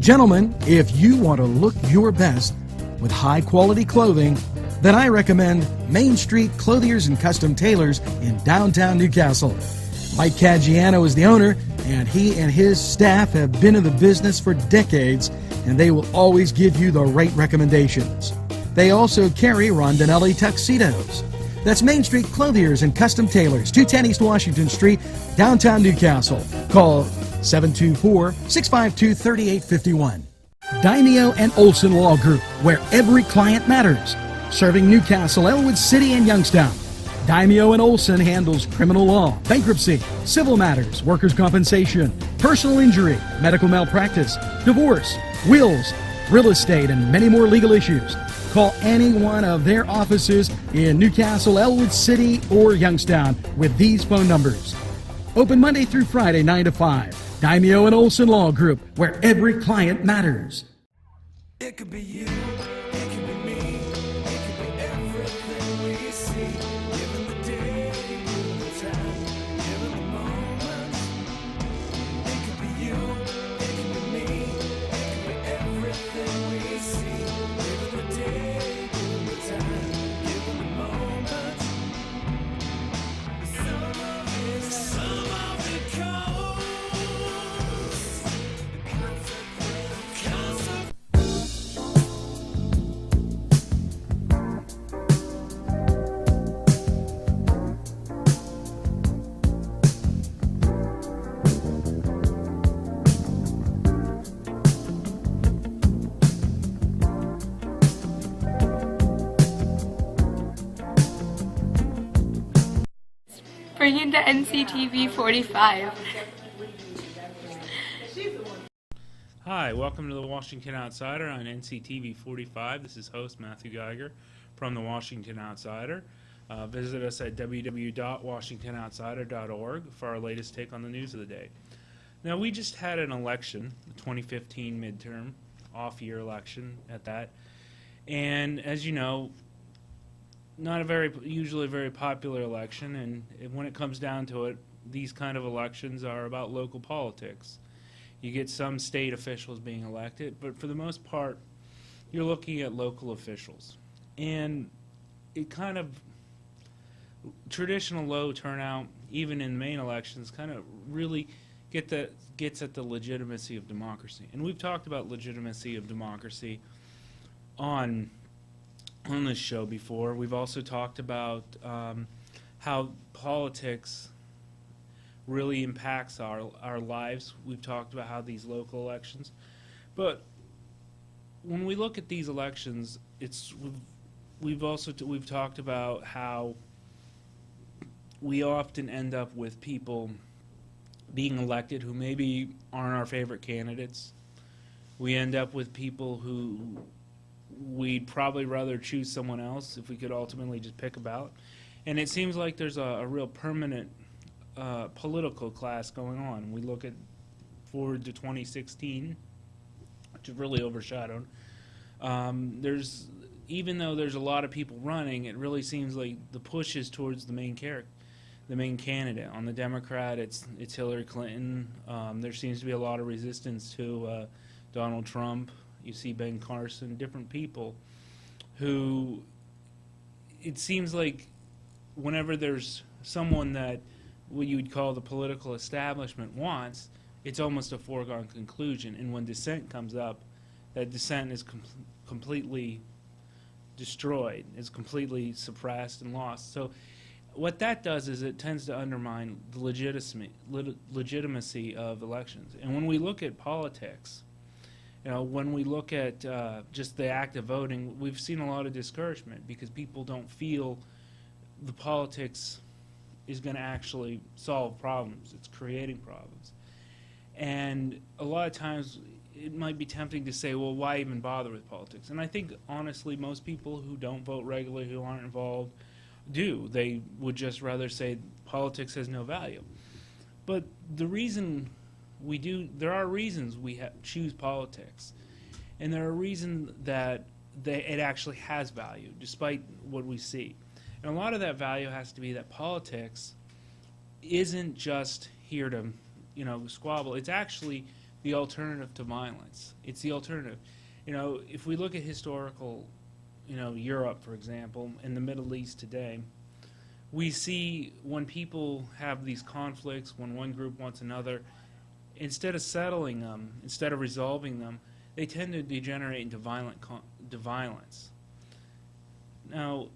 Gentlemen, if you want to look your best with high-quality clothing, then I recommend Main Street Clothiers and Custom Tailors in downtown Newcastle. Mike Caggiano is the owner, and he and his staff have been in the business for decades, and they will always give you the right recommendations. They also carry Rondinelli tuxedos. That's Main Street Clothiers and Custom Tailors, 210 East Washington Street, downtown Newcastle. Call 724-652-3851. Daimio and Olson Law Group, where every client matters. Serving Newcastle, Elwood City, and Youngstown. Daimio and Olson handles criminal law, bankruptcy, civil matters, workers' compensation, personal injury, medical malpractice, divorce, wills, real estate, and many more legal issues. Call any one of their offices in Newcastle, Elwood City, or Youngstown with these phone numbers. Open Monday through Friday, 9 to 5. Daimio and Olson Law Group, where every client matters. It could be you, it could be me, it could be everything we see. Given the day, given the time, given the moment. It could be you, it could be me, it could be everything we see. Given the day, given the time, given the moment. Some of it comes. Bringing to NCTV45. Hi, welcome to the Washington Outsider on NCTV45. This is host Matthew Geiger from the Washington Outsider. Visit us at www.washingtonoutsider.org for our latest take on the news of the day. Now, we just had an election, the 2015 midterm, off-year election at that. And as you know, not usually a very popular election, and when it comes down to it, these kind of elections are about local politics. You get some state officials being elected, but for the most part, you're looking at local officials. And it kind of, traditional low turnout, even in main elections, kind of really gets at the legitimacy of democracy. And we've talked about legitimacy of democracy on this show before. We've also talked about how politics really impacts our lives. We've talked about how these local elections, but when we look at these elections, we've talked about how we often end up with people being elected who maybe aren't our favorite candidates. We end up with people who we'd probably rather choose someone else if we could ultimately just pick a ballot. And it seems like there's a real permanent political class going on. We look at forward to 2016, which is really overshadowed. Even though there's a lot of people running, it really seems like the push is towards the main candidate. On the Democrat, it's Hillary Clinton. There seems to be a lot of resistance to Donald Trump. You see Ben Carson, different people who, it seems like whenever there's someone that what you would call the political establishment wants, it's almost a foregone conclusion. And when dissent comes up, that dissent is completely destroyed, is completely suppressed and lost. So what that does is it tends to undermine the legitimacy of elections. And when we look at politics, when we look at just the act of voting, we've seen a lot of discouragement because people don't feel the politics is going to actually solve problems. It's creating problems. And a lot of times it might be tempting to say, well, why even bother with politics? And I think, honestly, most people who don't vote regularly, who aren't involved, do. They would just rather say politics has no value. But the reason we do, there are reasons we choose politics, and there are reasons that it actually has value, despite what we see. And a lot of that value has to be that politics isn't just here to, squabble. It's actually the alternative to violence. It's the alternative. You know, if we look at historical, you know, Europe, for example, and the Middle East today, we see when people have these conflicts, when one group wants another, instead of settling them, instead of resolving them, they tend to degenerate into violence. Now,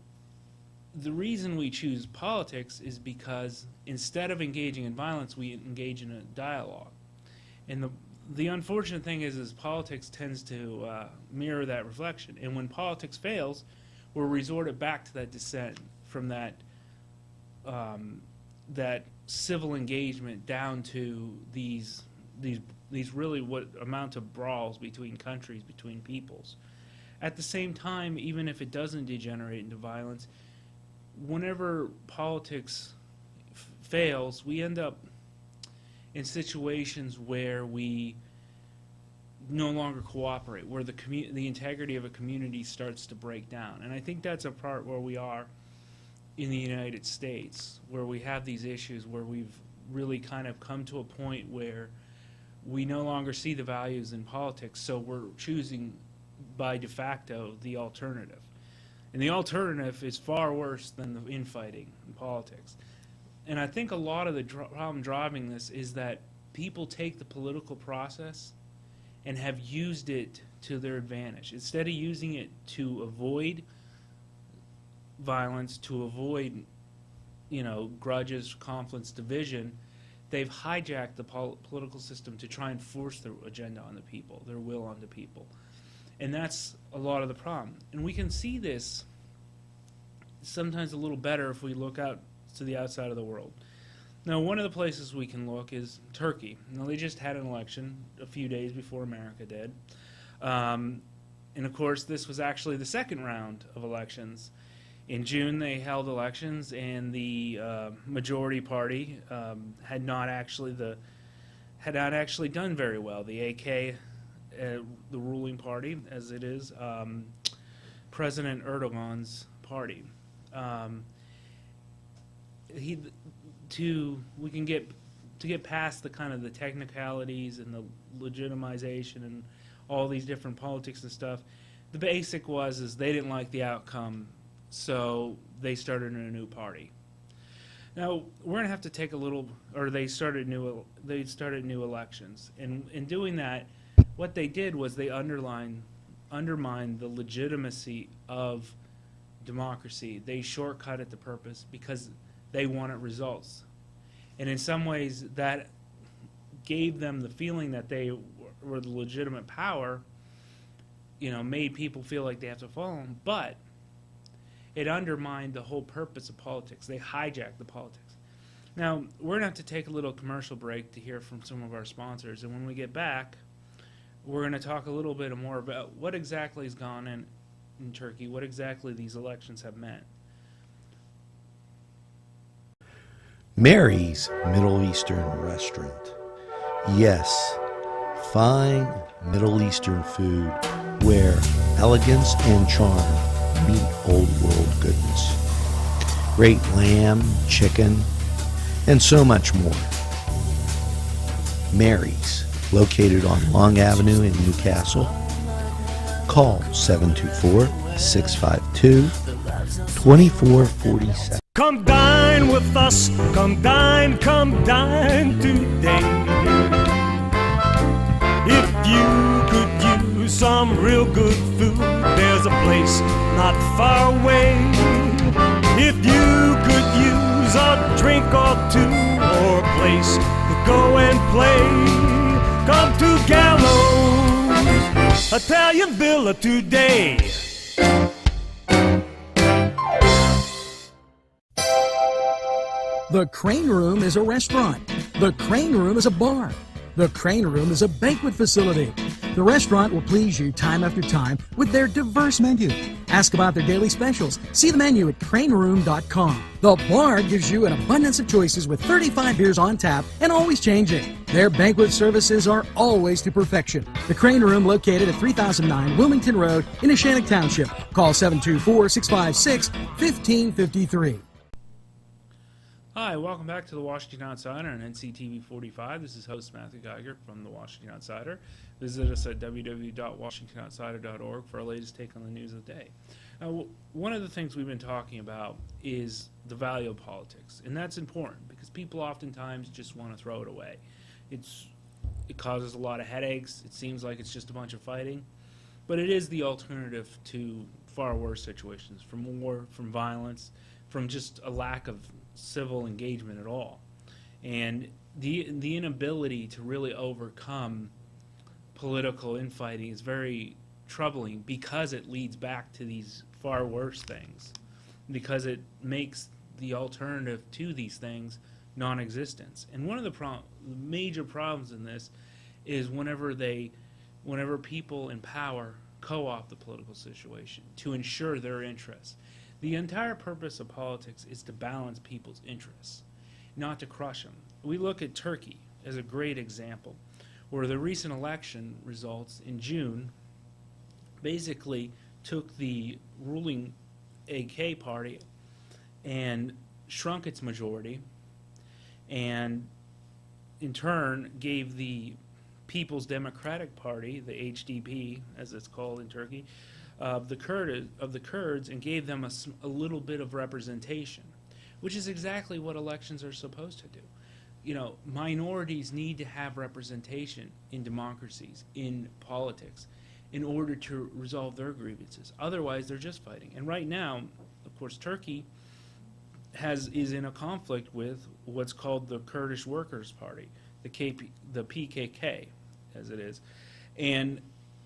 the reason we choose politics is because instead of engaging in violence, we engage in a dialogue. And the unfortunate thing is politics tends to mirror that reflection. And when politics fails, we're resorted back to that dissent from that that civil engagement down to these really what amount to brawls between countries, between peoples. At the same time, even if it doesn't degenerate into violence, whenever politics fails, we end up in situations where we no longer cooperate, where the integrity of a community starts to break down. And I think that's a part where we are in the United States, where we have these issues where we've really kind of come to a point where we no longer see the values in politics, so we're choosing by de facto the alternative. And the alternative is far worse than the infighting in politics. And I think a lot of the problem driving this is that people take the political process and have used it to their advantage. Instead of using it to avoid violence, to avoid, you know, grudges, conflicts, division, they've hijacked the political system to try and force their agenda on the people, their will on the people. And that's a lot of the problem. And we can see this sometimes a little better if we look out to the outside of the world. Now, one of the places we can look is Turkey. Now, they just had an election a few days before America did. And of course, this was actually the second round of elections. In June, they held elections, and the majority party had not actually done very well. The AK, the ruling party, as it is, President Erdogan's party. We can get past the kind of the technicalities and the legitimization and all these different politics and stuff. The basic is they didn't like the outcome, so they started a new party. Now we're going to have to take a little, or they started new elections, and in doing that, what they did was they undermined the legitimacy of democracy. They shortcutted the purpose because they wanted results, and in some ways that gave them the feeling that they were the legitimate power. You know, made people feel like they have to follow them, but it undermined the whole purpose of politics. They hijacked the politics. Now, we're going to have to take a little commercial break to hear from some of our sponsors, and when we get back, we're going to talk a little bit more about what exactly has gone in Turkey, what exactly these elections have meant. Mary's Middle Eastern Restaurant. Yes, fine Middle Eastern food where elegance and charm meet old world goodness. Great lamb, chicken, and so much more. Mary's, located on Long Avenue in Newcastle. Call 724-652-2447. Come dine with us, come dine today. If you could use some real good food, there's a place not far away. If you could use a drink or two, or a place to go and play, come to Gallows Italian Villa today. The Crane Room is a restaurant. The Crane Room is a bar. The Crane Room is a banquet facility. The restaurant will please you time after time with their diverse menu. Ask about their daily specials. See the menu at craneroom.com. The bar gives you an abundance of choices with 35 beers on tap and always changing. Their banquet services are always to perfection. The Crane Room, located at 3009 Wilmington Road in Neshannock Township. Call 724-656-1553. Hi, welcome back to the Washington Outsider on NCTV45. This is host Matthew Geiger from the Washington Outsider. Visit us at www.washingtonoutsider.org for our latest take on the news of the day. Now, one of the things we've been talking about is the value of politics, and that's important because people oftentimes just want to throw it away. It causes a lot of headaches. It seems like it's just a bunch of fighting, but it is the alternative to far worse situations, from war, from violence, from just a lack of civil engagement at all. And the inability to really overcome political infighting is very troubling because it leads back to these far worse things, because it makes the alternative to these things non-existent. And one of the major problems in this is whenever people in power co-opt the political situation to ensure their interests. The entire purpose of politics is to balance people's interests, not to crush them. We look at Turkey as a great example, where the recent election results in June basically took the ruling AK party and shrunk its majority, and in turn gave the People's Democratic Party, the HDP as it's called in Turkey, of the Kurds, and gave them a little bit of representation, which is exactly what elections are supposed to do. You know, minorities need to have representation in democracies, in politics, in order to resolve their grievances. Otherwise, they're just fighting. And right now, of course, Turkey is in a conflict with what's called the Kurdish Workers' Party, the PKK, as it is, and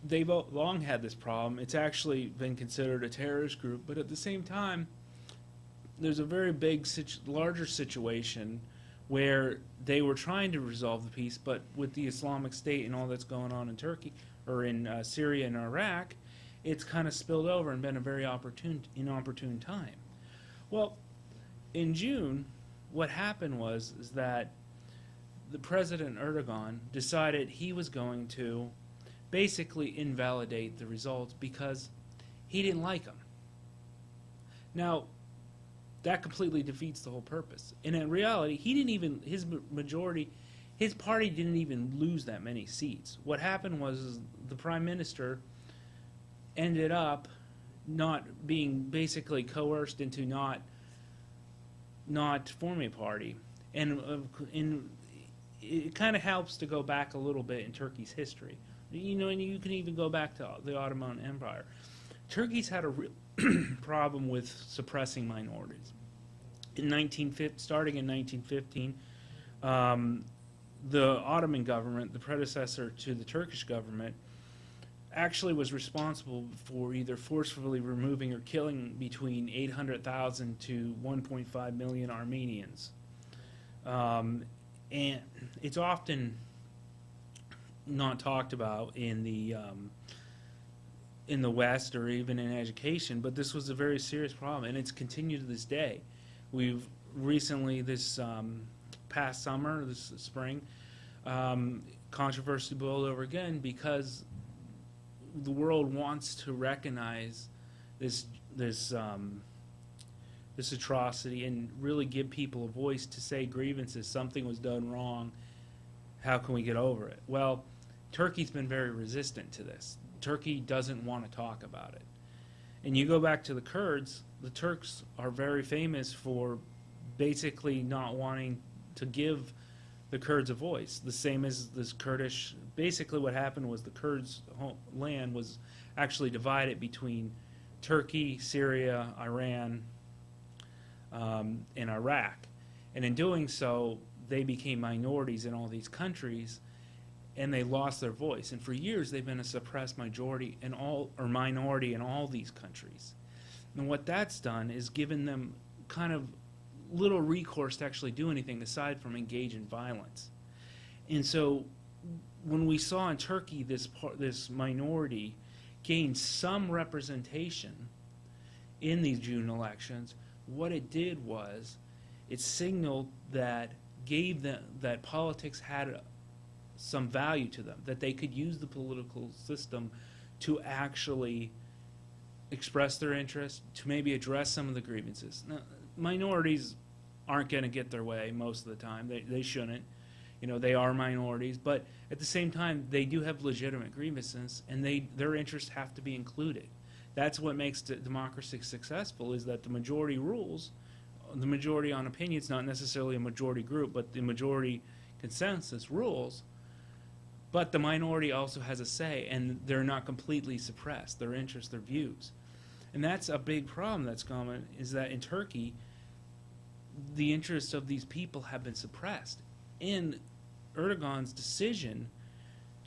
they've long had this problem. It's actually been considered a terrorist group, but at the same time, there's a very big, larger situation where they were trying to resolve the peace, but with the Islamic State and all that's going on in Turkey, or in Syria and Iraq, it's kind of spilled over and been a very inopportune time. Well, in June, what happened was that the President Erdogan decided he was going to basically invalidate the results because he didn't like them. Now, that completely defeats the whole purpose. And in reality, his party didn't even lose that many seats. What happened was the Prime Minister ended up not being basically coerced into not forming a party. And it kind of helps to go back a little bit in Turkey's history. You know, and you can even go back to the Ottoman Empire. Turkey's had a real problem with suppressing minorities. Starting in 1915, the Ottoman government, the predecessor to the Turkish government, actually was responsible for either forcefully removing or killing between 800,000 to 1.5 million Armenians. And it's often not talked about in the West or even in education, but this was a very serious problem, and it's continued to this day. We've recently, this past summer, this spring, controversy boiled over again because the world wants to recognize this atrocity and really give people a voice to say grievances. Something was done wrong. How can we get over it? Well, Turkey's been very resistant to this. Turkey doesn't want to talk about it. And you go back to the Kurds, the Turks are very famous for basically not wanting to give the Kurds a voice. The same as this Kurdish, basically what happened was the Kurds' land was actually divided between Turkey, Syria, Iran, and Iraq. And in doing so, they became minorities in all these countries, and they lost their voice. And for years, they've been a suppressed minority in all these countries. And what that's done is given them kind of little recourse to actually do anything aside from engage in violence. And so, when we saw in Turkey this minority gain some representation in these June elections, what it did was it signaled that that politics had some value to them, that they could use the political system to actually express their interest, to maybe address some of the grievances. Now, minorities aren't going to get their way most of the time. They shouldn't. You know, they are minorities, but at the same time, they do have legitimate grievances, and their interests have to be included. That's what makes democracy successful, is that the majority rules, the majority on opinions, not necessarily a majority group, but the majority consensus rules, but the minority also has a say, and they're not completely suppressed, their interests, their views. And that's a big problem that's common, is that in Turkey, the interests of these people have been suppressed. In Erdogan's decision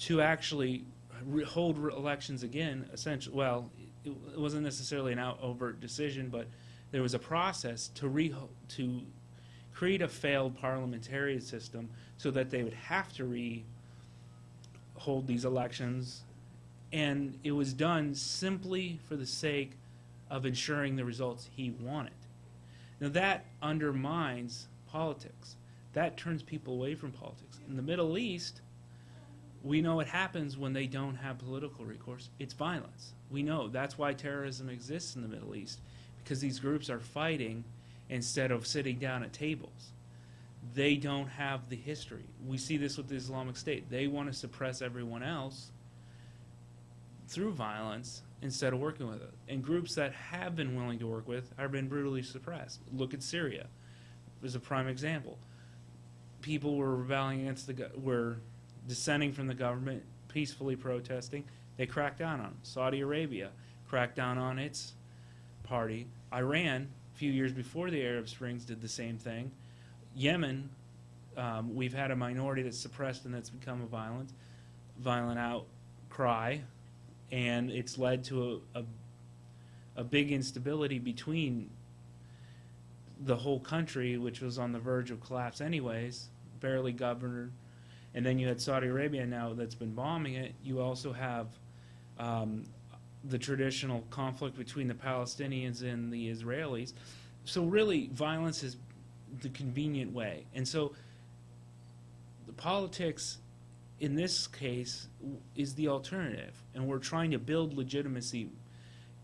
to actually hold elections again, essentially, well, it wasn't necessarily an overt decision, but there was a process to create a failed parliamentary system so that they would have to hold these elections, and it was done simply for the sake of ensuring the results he wanted. Now that undermines politics. That turns people away from politics. In the Middle East, we know what happens when they don't have political recourse. It's violence. We know that's why terrorism exists in the Middle East, because these groups are fighting instead of sitting down at tables. They don't have the history. We see this with the Islamic State. They want to suppress everyone else through violence instead of working with it. And groups that have been willing to work with have been brutally suppressed. Look at Syria as a prime example. People were rebelling against were dissenting from the government, peacefully protesting. They cracked down on them. Saudi Arabia cracked down on its party. Iran, a few years before the Arab Springs, did the same thing. Yemen, we've had a minority that's suppressed and that's become a violent outcry, and it's led to a big instability between the whole country, which was on the verge of collapse anyways, barely governed. And then you had Saudi Arabia now that's been bombing it. You also have the traditional conflict between the Palestinians and the Israelis. So really, violence is the convenient way. And so the politics in this case is the alternative, and we're trying to build legitimacy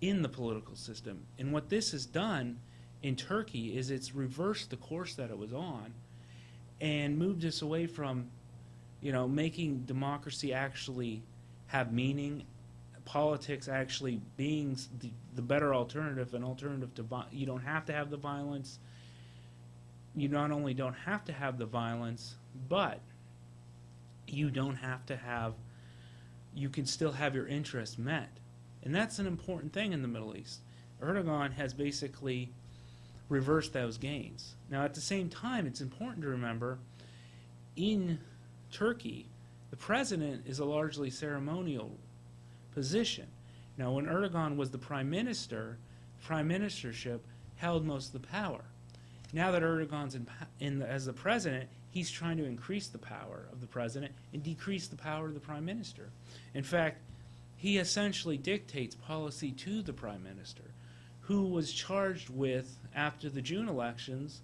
in the political system. And what this has done in Turkey is it's reversed the course that it was on and moved us away from, you know, making democracy actually have meaning, politics actually being the better alternative, an alternative to you don't have to have the violence. You not only don't have to have the violence, but you don't have to have, you can still have your interests met. And that's an important thing in the Middle East. Erdogan has basically reversed those gains. Now, at the same time, it's important to remember, in Turkey, the president is a largely ceremonial position. Now, when Erdogan was the prime minister, prime ministership held most of the power. Now that Erdogan's as the president, he's trying to increase the power of the president and decrease the power of the prime minister. In fact, he essentially dictates policy to the prime minister, who was charged with, after the June elections,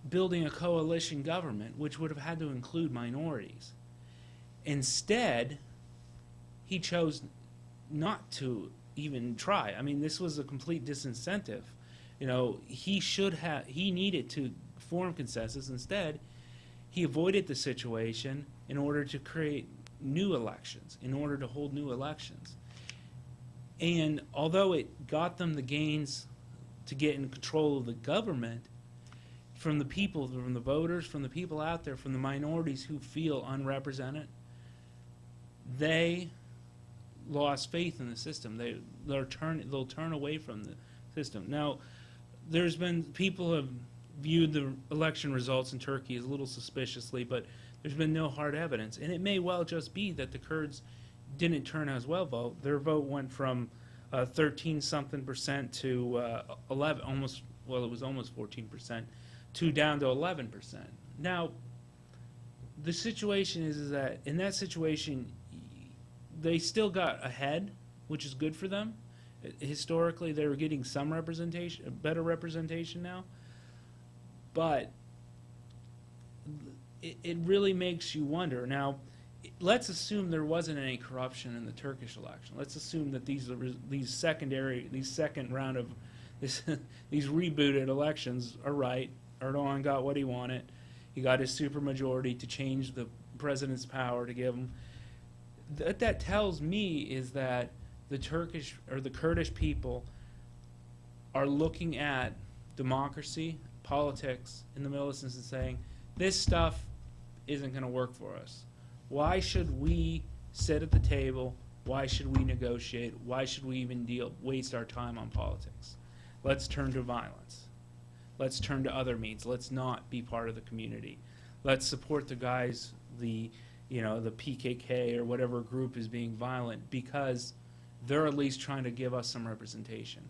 building a coalition government, which would have had to include minorities. Instead, he chose not to even try. I mean, this was a complete disincentive. You know, he needed to form consensus. Instead, he avoided the situation in order to create new elections, in order to hold new elections. And although it got them the gains to get in control of the government, from the people, from the voters, from the people out there, from the minorities who feel unrepresented, they lost faith in the system. They'll turn away from the system. Now, there's been people have viewed the election results in Turkey as a little suspiciously, but there's been no hard evidence. And it may well just be that the Kurds didn't turn out as well vote. Their vote went from 13-something% to 11, almost, well, it was almost 14%, to down to 11%. Now, the situation is that in that situation, they still got ahead, which is good for them. Historically, they were getting some representation, better representation now. But it really makes you wonder. Now, let's assume there wasn't any corruption in the Turkish election. Let's assume that these second round of these rebooted elections are Erdogan got what he wanted. He got his supermajority to change the president's power to give him. What that tells me is that the Turkish or the Kurdish people are looking at democracy, politics in the Middle East and saying, this stuff isn't going to work for us. Why should we sit at the table? Why should we negotiate? Why should we even waste our time on politics? Let's turn to violence. Let's turn to other means. Let's not be part of the community. Let's support the guys, the PKK or whatever group is being violent, because they're at least trying to give us some representation.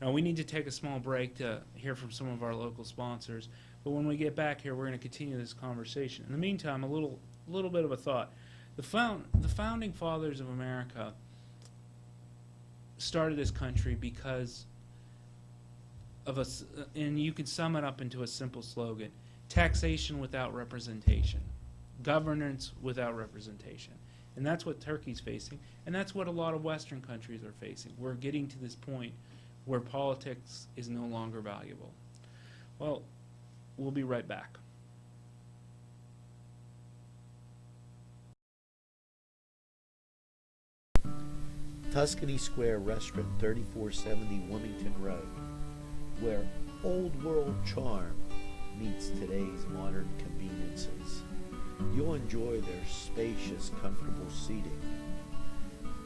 Now, we need to take a small break to hear from some of our local sponsors, but when we get back here, we're going to continue this conversation. In the meantime, a little bit of a thought. The founding fathers of America started this country because of and you could sum it up into a simple slogan: taxation without representation, governance without representation. And that's what Turkey's facing, and that's what a lot of Western countries are facing. We're getting to this point where politics is no longer valuable. Well, we'll be right back. Tuscany Square Restaurant, 3470 Wilmington Road, where old world charm meets today's modern conveniences. You'll enjoy their spacious, comfortable seating,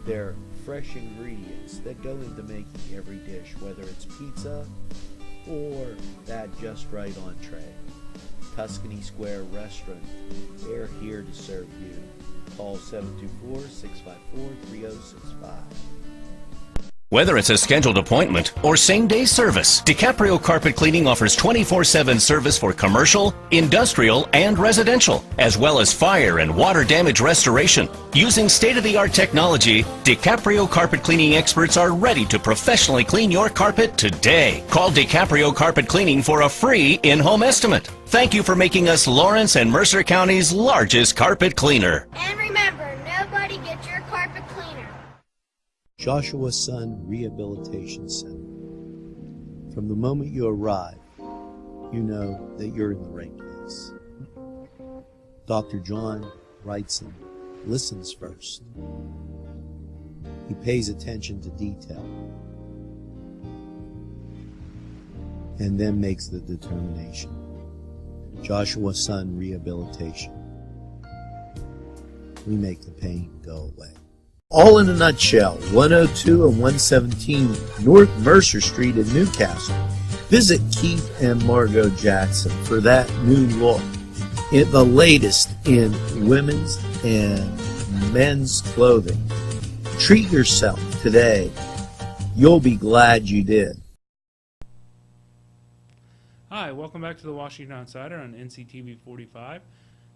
their fresh ingredients that go into making every dish, whether it's pizza or that just right entree. Tuscany Square Restaurant, they're here to serve you. Call 724-654-3065. Whether it's a scheduled appointment or same-day service, DiCaprio Carpet Cleaning offers 24/7 service for commercial, industrial, and residential, as well as fire and water damage restoration. Using state-of-the-art technology, DiCaprio Carpet Cleaning experts are ready to professionally clean your carpet today. Call DiCaprio Carpet Cleaning for a free in-home estimate. Thank you for making us Lawrence and Mercer County's largest carpet cleaner. And remember, nobody gets your carpet cleaner. Joshua Sun Rehabilitation Center. From the moment you arrive, you know that you're in the right place. Dr. John Wrightson listens first. He pays attention to detail and then makes the determination. Joshua Sun Rehabilitation. We make the pain go away. All in a nutshell, 102 and 117 North Mercer Street in Newcastle. Visit Keith and Margot Jackson for that new look. The latest in women's and men's clothing. Treat yourself today. You'll be glad you did. Hi, welcome back to the Washington Outsider on NCTV45.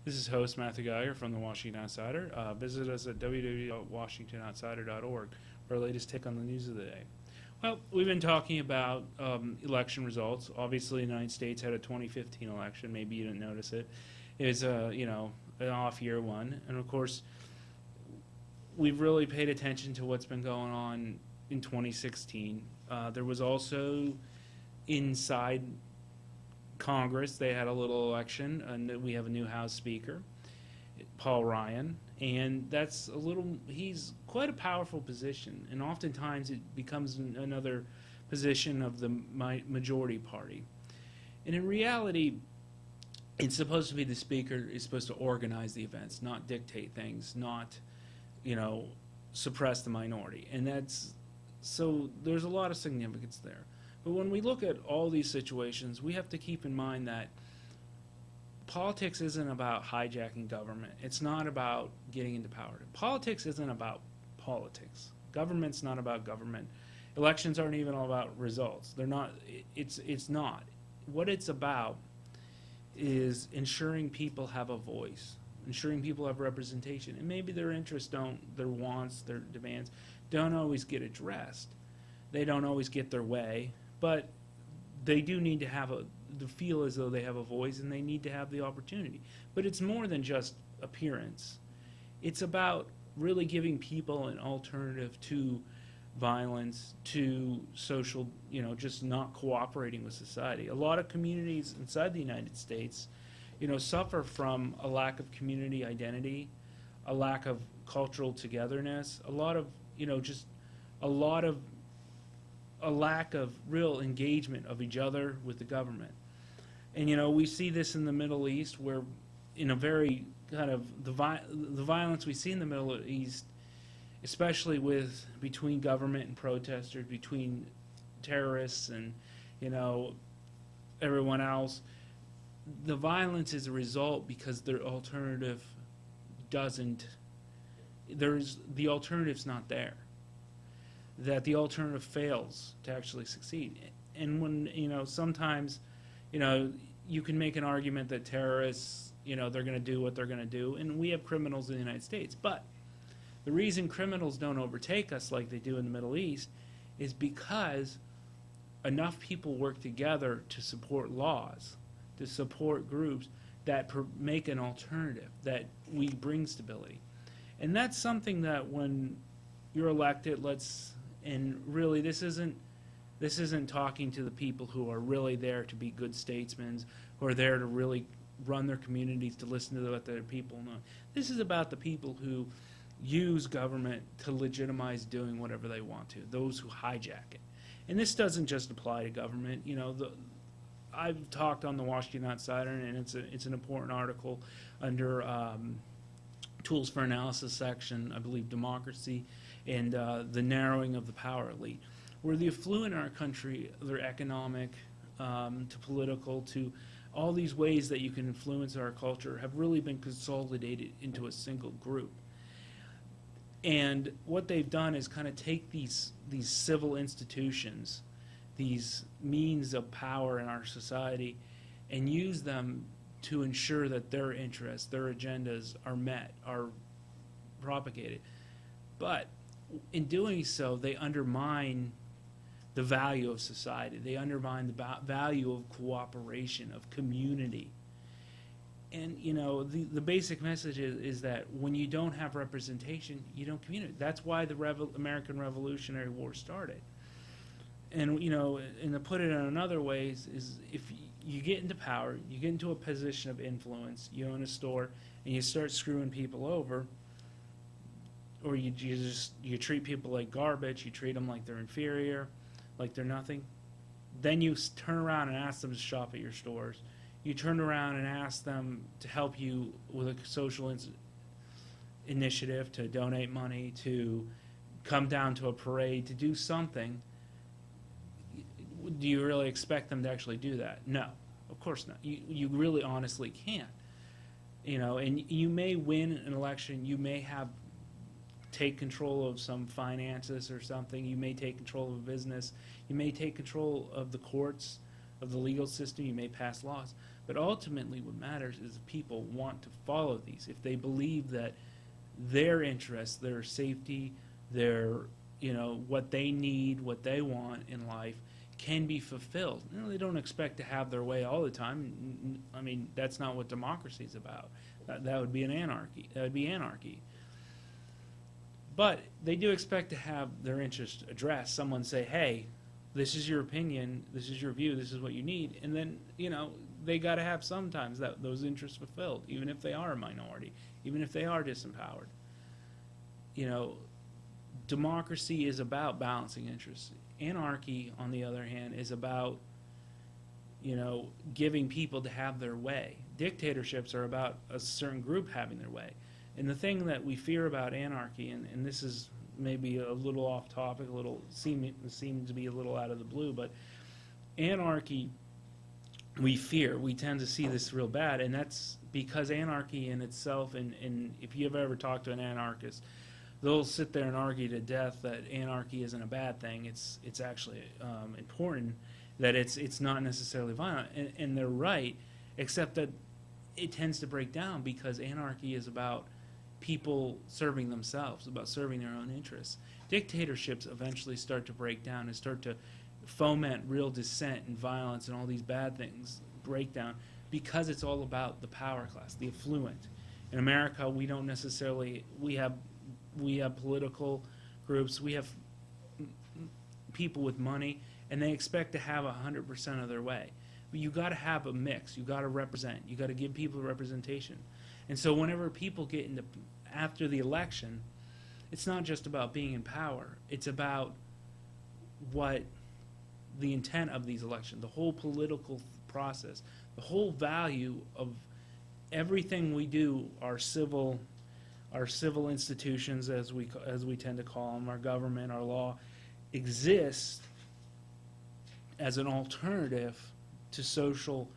This is host Matthew Geiger from the Washington Outsider. Visit us at www.washingtonoutsider.org for our latest take on the news of the day. Well, we've been talking about election results. Obviously, the United States had a 2015 election. Maybe you didn't notice it. It was an off-year one, and of course, we've really paid attention to what's been going on in 2016. There was also inside Congress, they had a little election, and we have a new House Speaker, Paul Ryan, and he's quite a powerful position, and oftentimes it becomes another position of the majority party. And in reality, it's supposed to be the Speaker is supposed to organize the events, not dictate things, not, suppress the minority. And so there's a lot of significance there. But when we look at all these situations, we have to keep in mind that politics isn't about hijacking government. It's not about getting into power. Politics isn't about politics. Government's not about government. Elections aren't even all about results. They're not. It's not. What it's about is ensuring people have a voice, ensuring people have representation, and maybe their interests their wants, their demands don't always get addressed. They don't always get their way. But they do need to to feel as though they have a voice, and they need to have the opportunity. But it's more than just appearance. It's about really giving people an alternative to violence to social, just not cooperating with society. A lot of communities inside the United States, suffer from a lack of community identity, a lack of cultural togetherness, a lot of, a lack of real engagement of each other with the government. And, we see this in the Middle East, where in a very kind of the violence we see in the Middle East, especially between government and protesters, between terrorists and, everyone else, the violence is a result because their alternative the alternative's not there. That the alternative fails to actually succeed. And when, sometimes, you can make an argument that terrorists, they're going to do what they're going to do, and we have criminals in the United States. But the reason criminals don't overtake us like they do in the Middle East is because enough people work together to support laws, to support groups that make an alternative, that we bring stability. And that's something that when you're elected, and really this isn't talking to the people who are really there to be good statesmen, who are there to really run their communities, to listen to what their people know. This is about the people who use government to legitimize doing whatever they want to, those who hijack it. And this doesn't just apply to government. I've talked on the Washington Outsider, and it's an important article under Tools for Analysis section, I believe Democracy, and the narrowing of the power elite, where the affluent in our country, their economic to political to all these ways that you can influence our culture, have really been consolidated into a single group. And what they've done is kind of take these civil institutions, these means of power in our society, and use them to ensure that their interests, their agendas are met, are propagated. But in doing so, they undermine the value of society. They undermine the value of cooperation, of community. And, the basic message is that when you don't have representation, you don't communicate. That's why the American Revolutionary War started. And, and to put it in another way is if you get into power, you get into a position of influence, you own a store, and you start screwing people over, or you treat people like garbage, you treat them like they're inferior, like they're nothing, then you turn around and ask them to shop at your stores. You turn around and ask them to help you with a social initiative, to donate money, to come down to a parade, to do something. Do you really expect them to actually do that? No, of course not. You really honestly can't. And you may win an election, you may take control of some finances or something, you may take control of a business, you may take control of the courts, of the legal system, you may pass laws. But ultimately what matters is if people want to follow these, if they believe that their interests, their safety, their, what they need, what they want in life can be fulfilled. They don't expect to have their way all the time. I mean, that's not what democracy is about. That would be an anarchy. That would be anarchy. But they do expect to have their interests addressed. Someone say, hey, this is your opinion, this is your view, this is what you need. And then, they got to have sometimes those interests fulfilled, even if they are a minority, even if they are disempowered. Democracy is about balancing interests. Anarchy, on the other hand, is about, giving people to have their way. Dictatorships are about a certain group having their way. And the thing that we fear about anarchy, and this is maybe a little off topic, seem to be a little out of the blue, but anarchy, we tend to see this real bad, and that's because anarchy in itself, and if you've ever talked to an anarchist, they'll sit there and argue to death that anarchy isn't a bad thing. It's actually important, that it's not necessarily violent, and they're right, except that it tends to break down because anarchy is about people serving themselves, about serving their own interests. Dictatorships eventually start to break down and start to foment real dissent and violence and all these bad things break down because it's all about the power class, the affluent. In America, we don't necessarily, we have political groups, we have people with money, and they expect to have 100% of their way. But you got to have a mix. You got to represent. You got to give people representation. And so whenever people get into after the election, it's not just about being in power. It's about what the intent of these elections, the whole political process, the whole value of everything we do, our civil institutions, as we tend to call them, our government, our law, exist as an alternative to social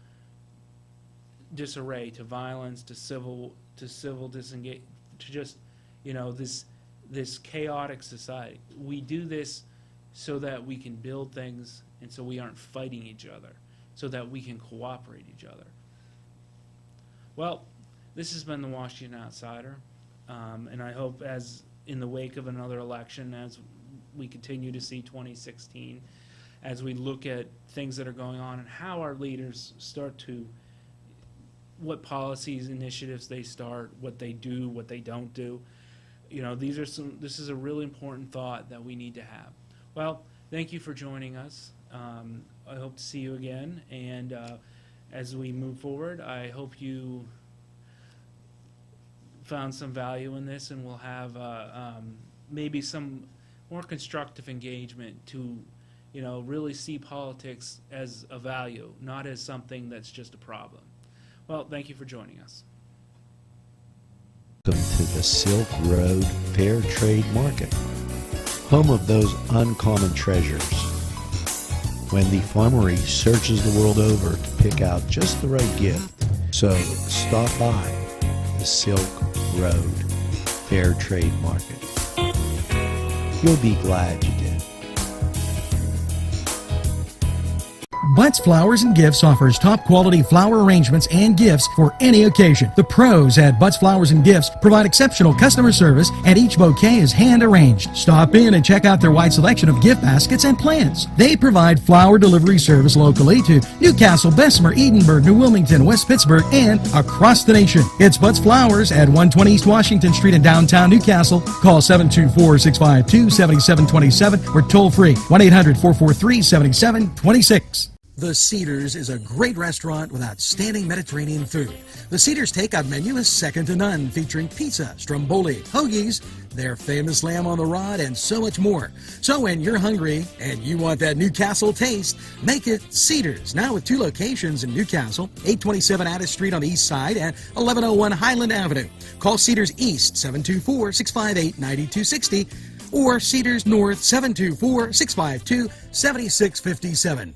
disarray, to violence, to civil disengage, to just, you know, this chaotic society. We do this so that we can build things, and so we aren't fighting each other, so that we can cooperate each other. Well, this has been the Washington Outsider, and I hope, as in the wake of another election, as we continue to see 2016, as we look at things that are going on and how our leaders start to, what policies, initiatives they start, what they do, what they don't do. You know, this is a really important thought that we need to have. Well, thank you for joining us. I hope to see you again, and as we move forward, I hope you found some value in this, and we'll have maybe some more constructive engagement to, you know, really see politics as a value, not as something that's just a problem. Well, thank you for joining us. Welcome to the Silk Road Fair Trade Market, home of those uncommon treasures. When the farmery searches the world over to pick out just the right gift. So stop by the Silk Road Fair Trade Market. You'll be glad you did. Butts Flowers and Gifts offers top quality flower arrangements and gifts for any occasion. The pros at Butts Flowers and Gifts provide exceptional customer service, and each bouquet is hand arranged. Stop in and check out their wide selection of gift baskets and plants. They provide flower delivery service locally to Newcastle, Bessemer, Edinburgh, New Wilmington, West Pittsburgh, and across the nation. It's Butts Flowers at 120 East Washington Street in downtown Newcastle. Call 724-652-7727 or toll free 1-800-443-7726. The Cedars is a great restaurant with outstanding Mediterranean food. The Cedars takeout menu is second to none, featuring pizza, stromboli, hoagies, their famous lamb on the rod, and so much more. So when you're hungry and you want that Newcastle taste, make it Cedars. Now with 2 locations in Newcastle, 827 Addis Street on the east side and 1101 Highland Avenue. Call Cedars East 724-658-9260 or Cedars North 724-652-7657.